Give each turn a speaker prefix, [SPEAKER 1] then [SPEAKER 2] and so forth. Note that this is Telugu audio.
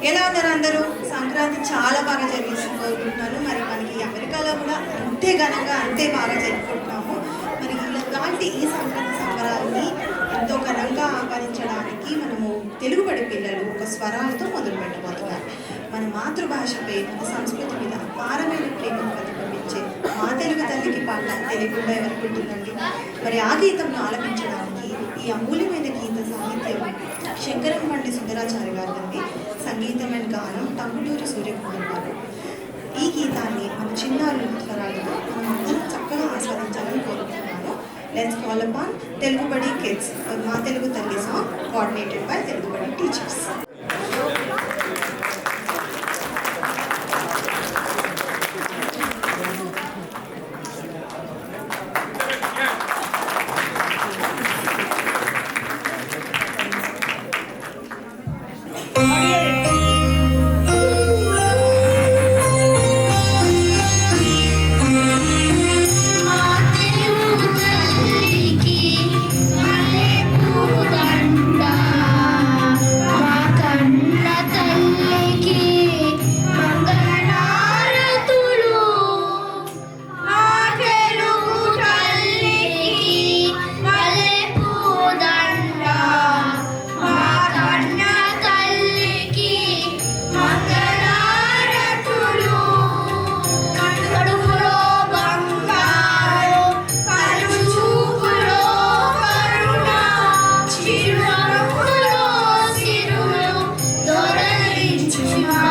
[SPEAKER 1] ఎలా ఉన్నారు అందరూ? సంక్రాంతి చాలా బాగా జరిగిందని కోరుకుంటున్నాను. మరి మనకి అమెరికాలో కూడా అంతే ఘనంగా అంతే బాగా జరుపుకుంటున్నాము. మరి ఇలాంటి ఈ సంక్రాంతి సంబరాల్ని ఎంతో ఘనంగా ఆహ్వానించడానికి మనము తెలుగుబడి పిల్లలు ఒక స్వరాలతో మొదలు పెట్టబోతున్నారు. మన మాతృభాషపై మన సంస్కృతి మీద అపారమైన ప్రేమను ప్రతిబింబించే మా తెలుగు తల్లికి పాట తెలియకుండా ఎవరుకుంటుందండి. మరి ఆ గీతంను ఆలపించడానికి ఈ అమూల్యమైన గీత సాహిత్యం శంకరంబండి సుందరాచారి గారు ఉంది. సంగీతం అండ్ గానం టంగుటూరి సూర్యకుమార్ గారు. ఈ గీతాన్ని మన చిన్నారుల స్వరాలతో మనం అందరం చక్కగా ఆస్వాదించాలని కోరుకుంటున్నాను. Let's call upon Telugubadi kids, మా తెలుగు తల్లి song coordinated by Telugubadi teachers.
[SPEAKER 2] Thank you.